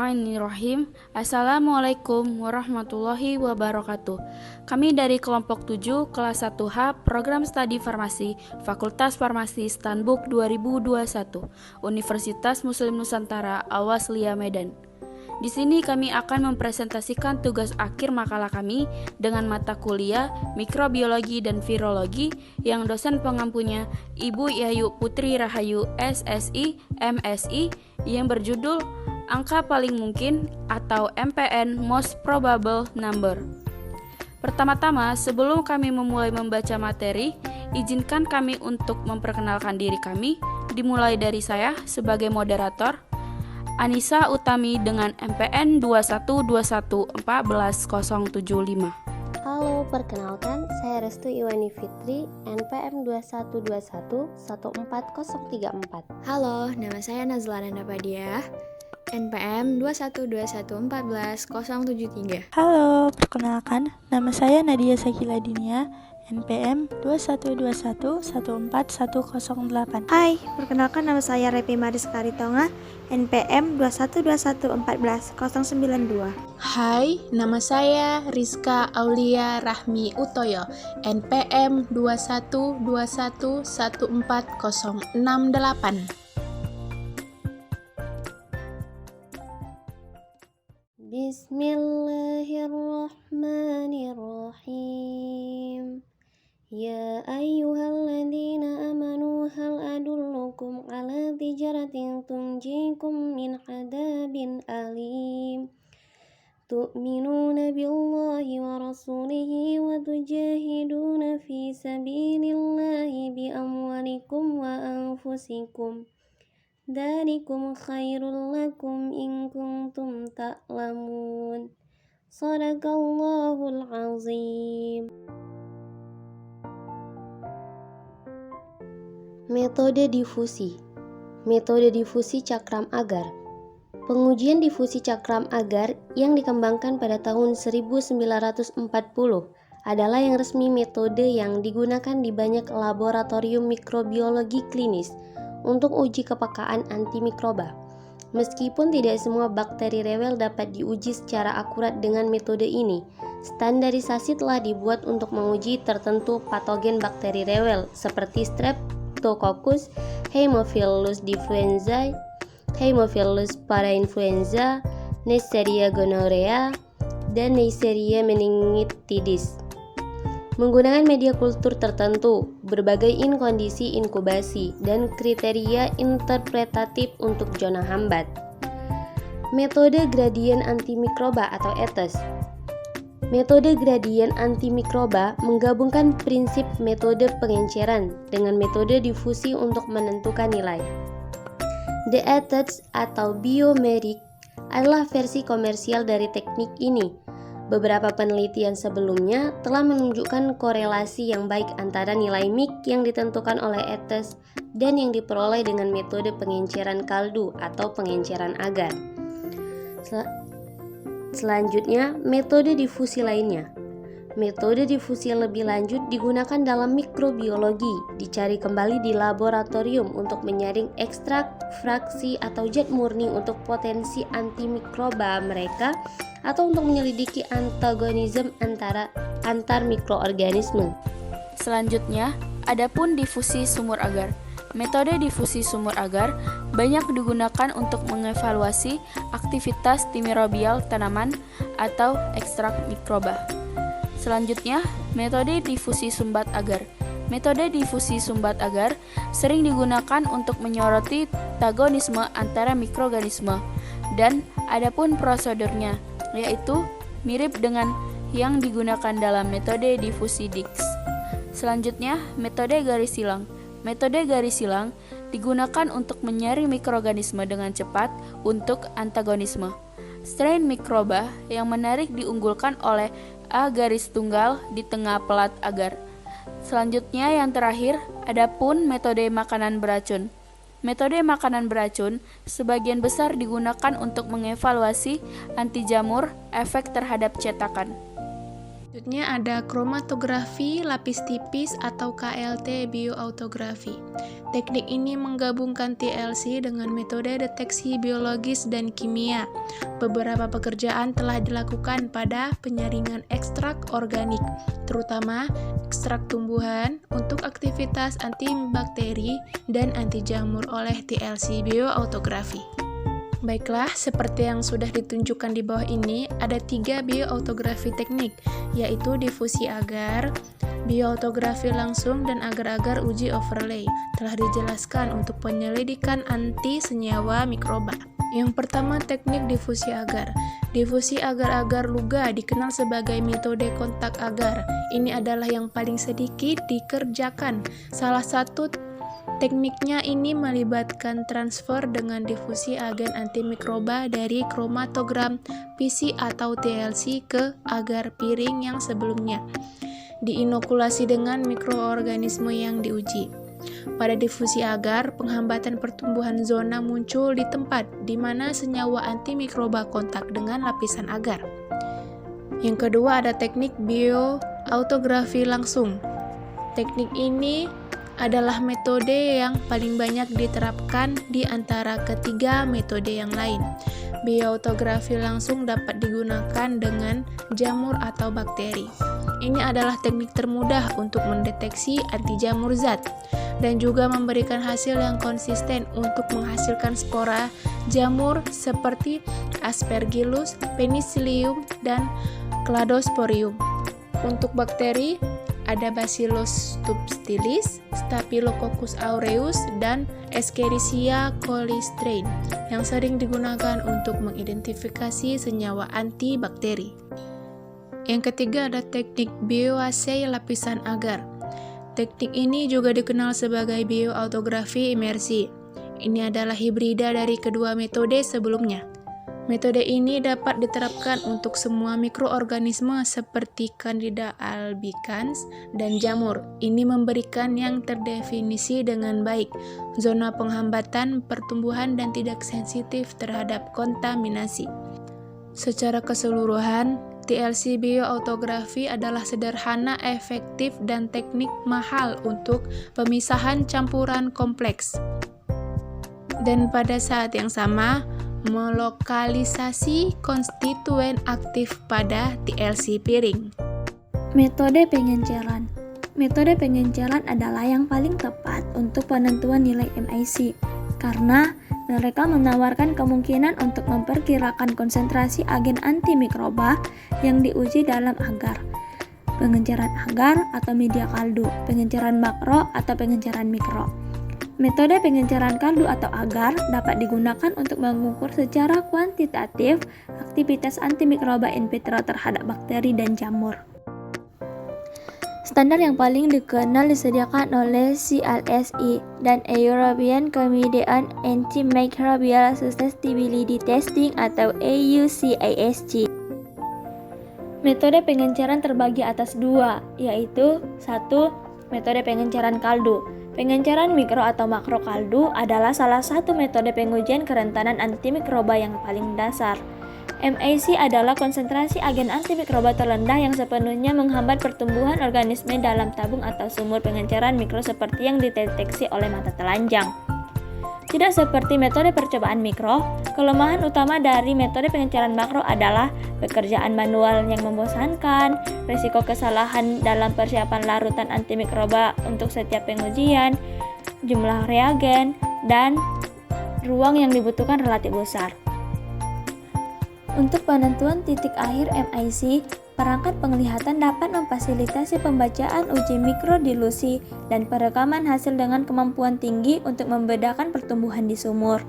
Bismillahirrahmanirrahim. Assalamualaikum warahmatullahi wabarakatuh. Kami dari kelompok 7 kelas 1H Program Studi Farmasi Fakultas Farmasi Stanbook 2021 Universitas Muslim Nusantara Al-Wasliyah Medan. Di sini kami akan mempresentasikan tugas akhir makalah kami dengan mata kuliah Mikrobiologi dan Virologi yang dosen pengampunya Ibu Yayu Putri Rahayu SSI MSI yang berjudul Angka Paling Mungkin atau MPN Most Probable Number. Pertama-tama, sebelum kami memulai membaca materi, izinkan kami untuk memperkenalkan diri kami, dimulai dari saya sebagai moderator, Anissa Utami dengan MPN 2121140075. Halo, perkenalkan, saya Restu Iwani Fitri, NPM 2121140034. Halo, nama saya Nazla Nandapadiah, NPM 2121140073. Halo, perkenalkan, nama saya Nadia Sakila Dinia, NPM 2121140108. Hai, perkenalkan nama saya Repi Maris Karitonga, NPM 2121140092. Hai, nama saya Rizka Aulia Rahmi Utoyo, NPM 2121140068. Bismillahirrahmanirrahim. Ya ayyuhalladzina amanu hal adullukum ala tijaratin tunjikum min adabin alim. Tu'minuna billahi wa rasulihi wa tujahiduna fi sabilillahi bi amwalikum wa anfusikum. Dzalikum khairul lakum in kuntum ta'lamun. Shadaqallahul azim. Metode difusi. Metode difusi cakram agar. Pengujian difusi cakram agar yang dikembangkan pada tahun 1940 adalah yang resmi metode yang digunakan di banyak laboratorium mikrobiologi klinis untuk uji kepekaan antimikroba. Meskipun tidak semua bakteri rewel dapat diuji secara akurat dengan metode ini, standarisasi telah dibuat untuk menguji tertentu patogen bakteri rewel seperti Streptococcus, Haemophilus diffluenzae, Haemophilus parainfluenza, Neisseria gonorrhea, dan Neisseria meningitidis. Menggunakan media kultur tertentu, berbagai kondisi inkubasi, dan kriteria interpretatif untuk zona hambat. Metode gradien antimikroba atau ETES. Metode gradien antimikroba menggabungkan prinsip metode pengenceran dengan metode difusi untuk menentukan nilai. The ETES atau biomeric adalah versi komersial dari teknik ini. Beberapa penelitian sebelumnya telah menunjukkan korelasi yang baik antara nilai MIC yang ditentukan oleh ETES dan yang diperoleh dengan metode pengenceran kaldu atau pengenceran agar. Selanjutnya, metode difusi lainnya. Metode difusi yang lebih lanjut digunakan dalam mikrobiologi, dicari kembali di laboratorium untuk menyaring ekstrak, fraksi, atau zat murni untuk potensi antimikroba mereka atau untuk menyelidiki antagonisme antar mikroorganisme. Selanjutnya, adapun difusi sumur agar. Metode difusi sumur agar banyak digunakan untuk mengevaluasi aktivitas timirobial tanaman atau ekstrak mikroba. Selanjutnya, metode difusi sumbat agar. Metode difusi sumbat agar sering digunakan untuk menyoroti antagonisme antara mikroorganisme dan adapun prosedurnya, yaitu mirip dengan yang digunakan dalam metode difusi Dix. Selanjutnya, metode garis silang. Metode garis silang digunakan untuk menyaring mikroorganisme dengan cepat untuk antagonisme. Strain mikroba yang menarik diunggulkan oleh A garis tunggal di tengah pelat agar. Selanjutnya yang terakhir, adapun metode makanan beracun. Metode makanan beracun sebagian besar digunakan untuk mengevaluasi anti jamur efek terhadap cetakan. Selanjutnya ada kromatografi lapis tipis atau KLT bioautografi. Teknik ini menggabungkan TLC dengan metode deteksi biologis dan kimia. Beberapa pekerjaan telah dilakukan pada penyaringan ekstrak organik, terutama ekstrak tumbuhan untuk aktivitas antibakteri dan anti jamur oleh TLC bioautografi. Baiklah, seperti yang sudah ditunjukkan di bawah ini, ada 3 bioautografi teknik, yaitu difusi agar, bioautografi langsung, dan agar-agar uji overlay. Telah dijelaskan untuk penyelidikan anti senyawa mikroba. Yang pertama, teknik difusi agar. Difusi agar-agar Luga dikenal sebagai metode kontak agar. Ini adalah yang paling sedikit dikerjakan. Salah satu tekniknya ini melibatkan transfer dengan difusi agen antimikroba dari kromatogram PC atau TLC ke agar piring yang sebelumnya diinokulasi dengan mikroorganisme yang diuji. Pada difusi agar, penghambatan pertumbuhan zona muncul di tempat di mana senyawa antimikroba kontak dengan lapisan agar. Yang kedua ada teknik bioautografi langsung. Teknik ini adalah metode yang paling banyak diterapkan di antara ketiga metode yang lain. Bioautografi langsung dapat digunakan dengan jamur atau bakteri. Ini adalah teknik termudah untuk mendeteksi anti jamur zat dan juga memberikan hasil yang konsisten untuk menghasilkan spora jamur seperti Aspergillus, Penicillium, dan Cladosporium. Untuk bakteri, ada Bacillus subtilis, Staphylococcus aureus, dan Escherichia coli strain yang sering digunakan untuk mengidentifikasi senyawa antibakteri. Yang ketiga ada teknik bioassay lapisan agar. Teknik ini juga dikenal sebagai bioautografi imersi. Ini adalah hibrida dari kedua metode sebelumnya. Metode ini dapat diterapkan untuk semua mikroorganisme seperti Candida albicans dan jamur. Ini memberikan yang terdefinisi dengan baik, zona penghambatan pertumbuhan dan tidak sensitif terhadap kontaminasi. Secara keseluruhan, TLC bioautografi adalah sederhana, efektif, dan teknik mahal untuk pemisahan campuran kompleks. Dan pada saat yang sama, melokalisasi konstituen aktif pada TLC piring. Metode pengenceran. Metode pengenceran adalah yang paling tepat untuk penentuan nilai MIC karena mereka menawarkan kemungkinan untuk memperkirakan konsentrasi agen antimikroba yang diuji dalam agar, pengenceran agar atau media kaldu, pengenceran makro atau pengenceran mikro. Metode pengenceran kaldu atau agar dapat digunakan untuk mengukur secara kuantitatif aktivitas antimikroba in vitro terhadap bakteri dan jamur. Standar yang paling dikenal disediakan oleh CLSI dan European Committee on Antimicrobial Susceptibility Testing atau EUCAST. Metode pengenceran terbagi atas dua, yaitu 1. Metode pengenceran kaldu. Pengenceran mikro atau makro kaldu adalah salah satu metode pengujian kerentanan antimikroba yang paling dasar. MAC adalah konsentrasi agen antimikroba terendah yang sepenuhnya menghambat pertumbuhan organisme dalam tabung atau sumur pengenceran mikro seperti yang dideteksi oleh mata telanjang. Tidak seperti metode percobaan mikro, kelemahan utama dari metode pengenceran makro adalah pekerjaan manual yang membosankan, risiko kesalahan dalam persiapan larutan antimikroba untuk setiap pengujian, jumlah reagen, dan ruang yang dibutuhkan relatif besar. Untuk penentuan titik akhir MIC, perangkat penglihatan dapat memfasilitasi pembacaan uji mikrodilusi dan perekaman hasil dengan kemampuan tinggi untuk membedakan pertumbuhan di sumur.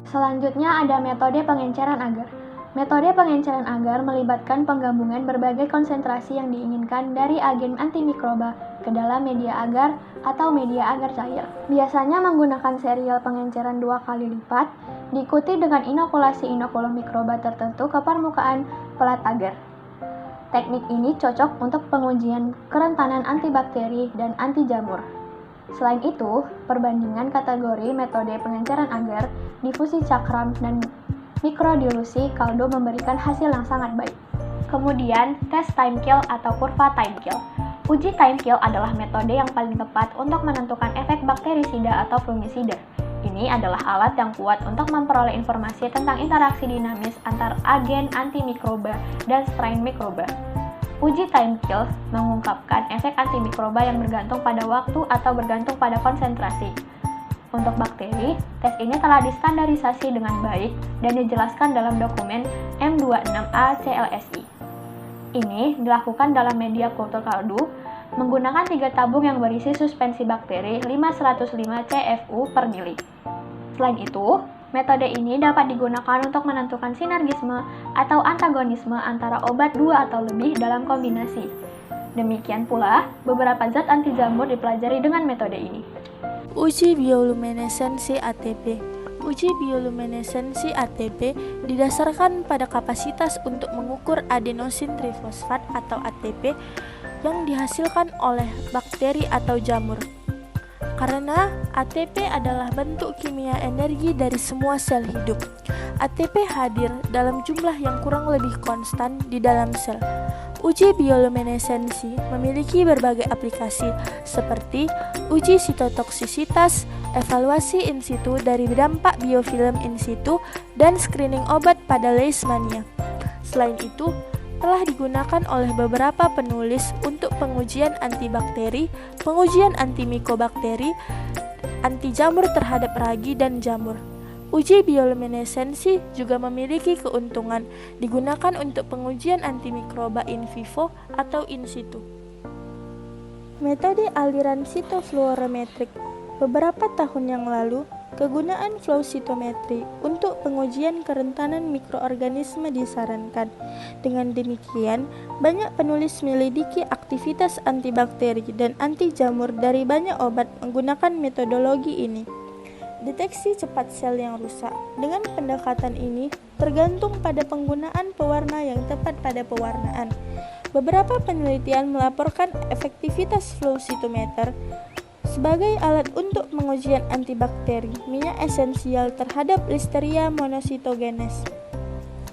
Selanjutnya ada metode pengenceran agar. Metode pengenceran agar melibatkan penggabungan berbagai konsentrasi yang diinginkan dari agen antimikroba ke dalam media agar atau media agar cair. Biasanya menggunakan serial pengenceran 2 kali lipat, diikuti dengan inokulasi inokulum mikroba tertentu ke permukaan pelat agar. Teknik ini cocok untuk pengujian kerentanan antibakteri dan anti jamur. Selain itu, perbandingan kategori metode pengenceran agar, difusi cakram, dan mikrodilusi kaldu memberikan hasil yang sangat baik. Kemudian, tes time kill atau kurva time kill. Uji time kill adalah metode yang paling tepat untuk menentukan efek bakterisida atau fungisida. Ini adalah alat yang kuat untuk memperoleh informasi tentang interaksi dinamis antar agen antimikroba dan strain mikroba. Uji time kill mengungkapkan efek antimikroba yang bergantung pada waktu atau bergantung pada konsentrasi. Untuk bakteri, tes ini telah distandarisasi dengan baik dan dijelaskan dalam dokumen M26A-CLSI. Ini dilakukan dalam media kultur kaldu menggunakan 3 tabung yang berisi suspensi bakteri 505 CFU per mili. Selain itu, metode ini dapat digunakan untuk menentukan sinergisme atau antagonisme antara obat 2 atau lebih dalam kombinasi. Demikian pula, beberapa zat anti jamur dipelajari dengan metode ini. Uji bioluminesensi ATP. Uji bioluminesensi ATP didasarkan pada kapasitas untuk mengukur adenosin trifosfat atau ATP yang dihasilkan oleh bakteri atau jamur. Karena ATP adalah bentuk kimia energi dari semua sel hidup. ATP hadir dalam jumlah yang kurang lebih konstan di dalam sel. Uji bioluminesensi memiliki berbagai aplikasi seperti uji sitotoksisitas, evaluasi in situ dari dampak biofilm in situ, dan screening obat pada leishmania. Selain itu, telah digunakan oleh beberapa penulis untuk pengujian antibakteri, pengujian antimikobakteri, anti jamur terhadap ragi dan jamur. Uji bioluminesensi juga memiliki keuntungan digunakan untuk pengujian antimikroba in vivo atau in situ. Metode aliran sitofluorometrik. Beberapa tahun yang lalu, kegunaan flow cytometry untuk pengujian kerentanan mikroorganisme disarankan. Dengan demikian, banyak penulis menyelidiki aktivitas antibakteri dan anti jamur dari banyak obat menggunakan metodologi ini. Deteksi cepat sel yang rusak. Dengan pendekatan ini, tergantung pada penggunaan pewarna yang tepat pada pewarnaan. Beberapa penelitian melaporkan efektivitas flow cytometer sebagai alat untuk pengujian antibakteri minyak esensial terhadap Listeria monocytogenes.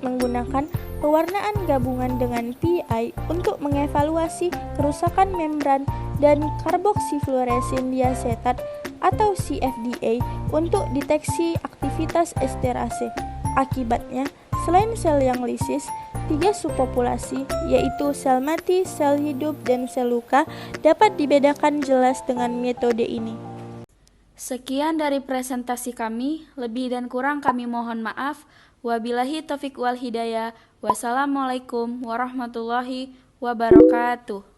Menggunakan pewarnaan gabungan dengan PI untuk mengevaluasi kerusakan membran dan karboksifluoresin diasetat atau CFDA untuk deteksi aktivitas esterase. Akibatnya, selain sel yang lisis, 3 subpopulasi, yaitu sel mati, sel hidup, dan sel luka, dapat dibedakan jelas dengan metode ini. Sekian dari presentasi kami, lebih dan kurang kami mohon maaf. Wabillahi taufiq wal hidayah. Wassalamualaikum warahmatullahi wabarakatuh.